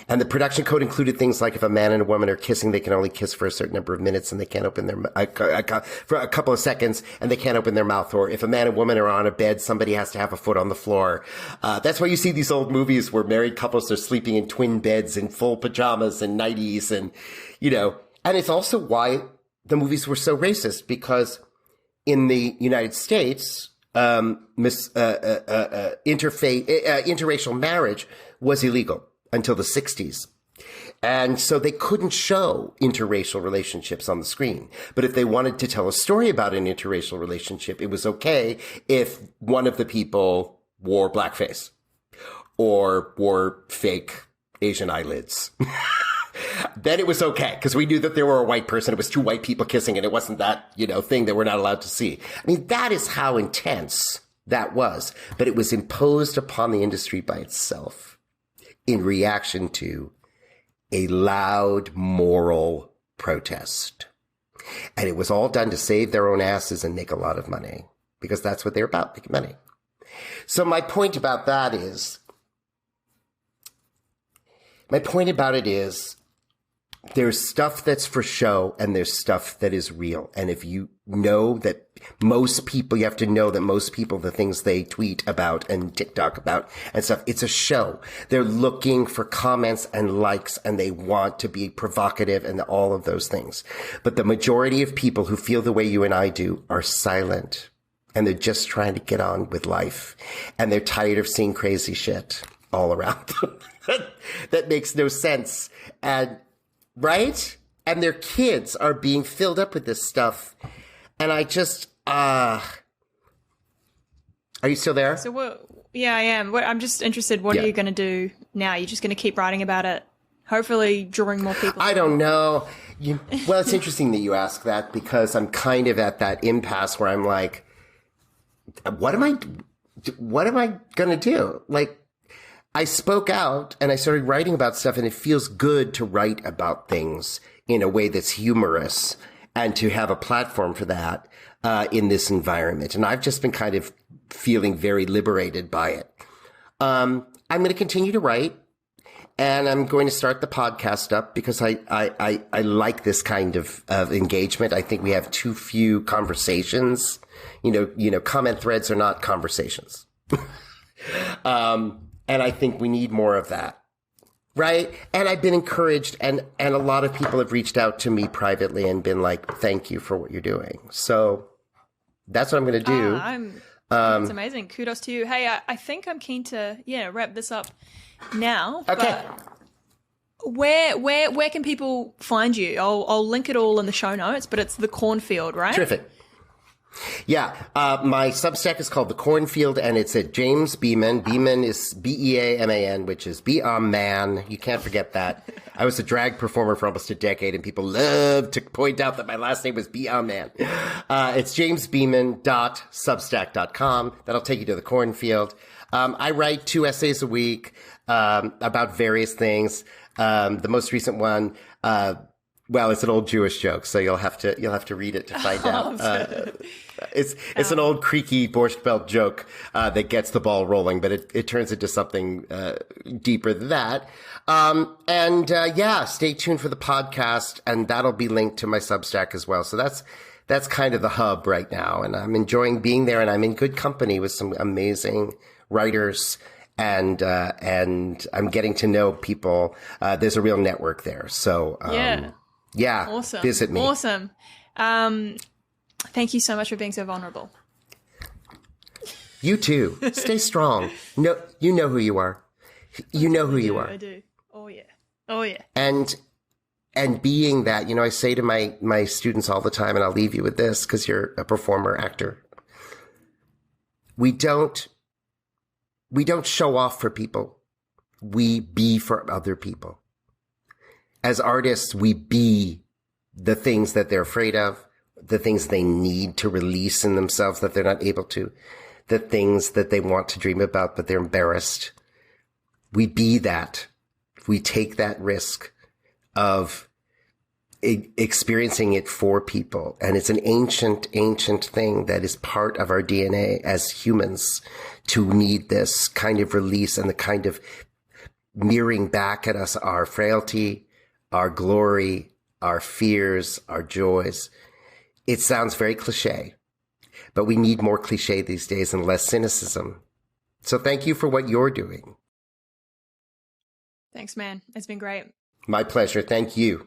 And the production code included things like if a man and a woman are kissing, they can only kiss for a certain number of minutes and they can't open for a couple of seconds and they can't open their mouth. Or if a man and woman are on a bed, somebody has to have a foot on the floor. That's why you see these old movies where married couples are sleeping in twin beds in full pajamas and nighties and, and it's also why the movies were so racist, because in the United States, interracial marriage was illegal until the 60s. And so they couldn't show interracial relationships on the screen. But if they wanted to tell a story about an interracial relationship, it was okay if one of the people wore blackface or wore fake Asian eyelids. Then it was okay, because we knew that there were a white person. It was two white people kissing, and it wasn't that, thing that we're not allowed to see. That is how intense that was. But it was imposed upon the industry by itself in reaction to a loud moral protest. And it was all done to save their own asses and make a lot of money, because that's what they're about, making money. So my point about it is there's stuff that's for show and there's stuff that is real. And if you know that you have to know that most people, the things they tweet about and TikTok about and stuff, it's a show. They're looking for comments and likes, and they want to be provocative and all of those things. But the majority of people who feel the way you and I do are silent, and they're just trying to get on with life. And they're tired of seeing crazy shit all around them. That makes no sense. And right? And their kids are being filled up with this stuff. And I just, are you still there? So yeah, I am. I'm just interested. What are you going to do now? You're just going to keep writing about it, hopefully drawing more people. I don't know. Well, it's interesting that you ask that, because I'm kind of at that impasse where I'm like, what am I going to do? Like, I spoke out and I started writing about stuff, and it feels good to write about things in a way that's humorous and to have a platform for that in this environment. And I've just been kind of feeling very liberated by it. I'm going to continue to write, and I'm going to start the podcast up because I like this kind of engagement. I think we have too few conversations. You know, comment threads are not conversations. And I think we need more of that. Right. And I've been encouraged, and a lot of people have reached out to me privately and been like, thank you for what you're doing. So that's what I'm going to do. It's amazing. Kudos to you. Hey, I think I'm keen to, wrap this up now. Okay. But where can people find you? I'll link it all in the show notes, but it's the Cornfield, right? Terrific. Yeah, my Substack is called The Cornfield, and it's at James Beaman. Beaman is Beaman, which is Beaman. You can't forget that. I was a drag performer for almost a decade, and people love to point out that my last name was Beaman. It's jamesbeaman.substack.com. That'll take you to The Cornfield. I write 2 essays a week about various things. The most recent one, well, it's an old Jewish joke, so you'll have to read it to find out. It's an old creaky Borscht Belt joke that gets the ball rolling, but it turns into something deeper than that. Stay tuned for the podcast, and that'll be linked to my Substack as well. So that's kind of the hub right now, and I'm enjoying being there, and I'm in good company with some amazing writers, and I'm getting to know people. There's a real network there. So yeah, awesome. Visit me. Awesome. Thank you so much for being so vulnerable. You too. Stay strong. No, you know who you are. You know who you are. I do. Oh yeah. And being that, I say to my students all the time, and I'll leave you with this because you're a performer, actor. We don't show off for people. We be for other people. As artists, we be the things that they're afraid of, the things they need to release in themselves that they're not able to, the things that they want to dream about but they're embarrassed. We be that. We take that risk of experiencing it for people. And it's an ancient, ancient thing that is part of our DNA as humans to need this kind of release and the kind of mirroring back at us our frailty, our glory, our fears, our joys. It sounds very cliche, but we need more cliche these days and less cynicism. So thank you for what you're doing. Thanks, man. It's been great. My pleasure. Thank you.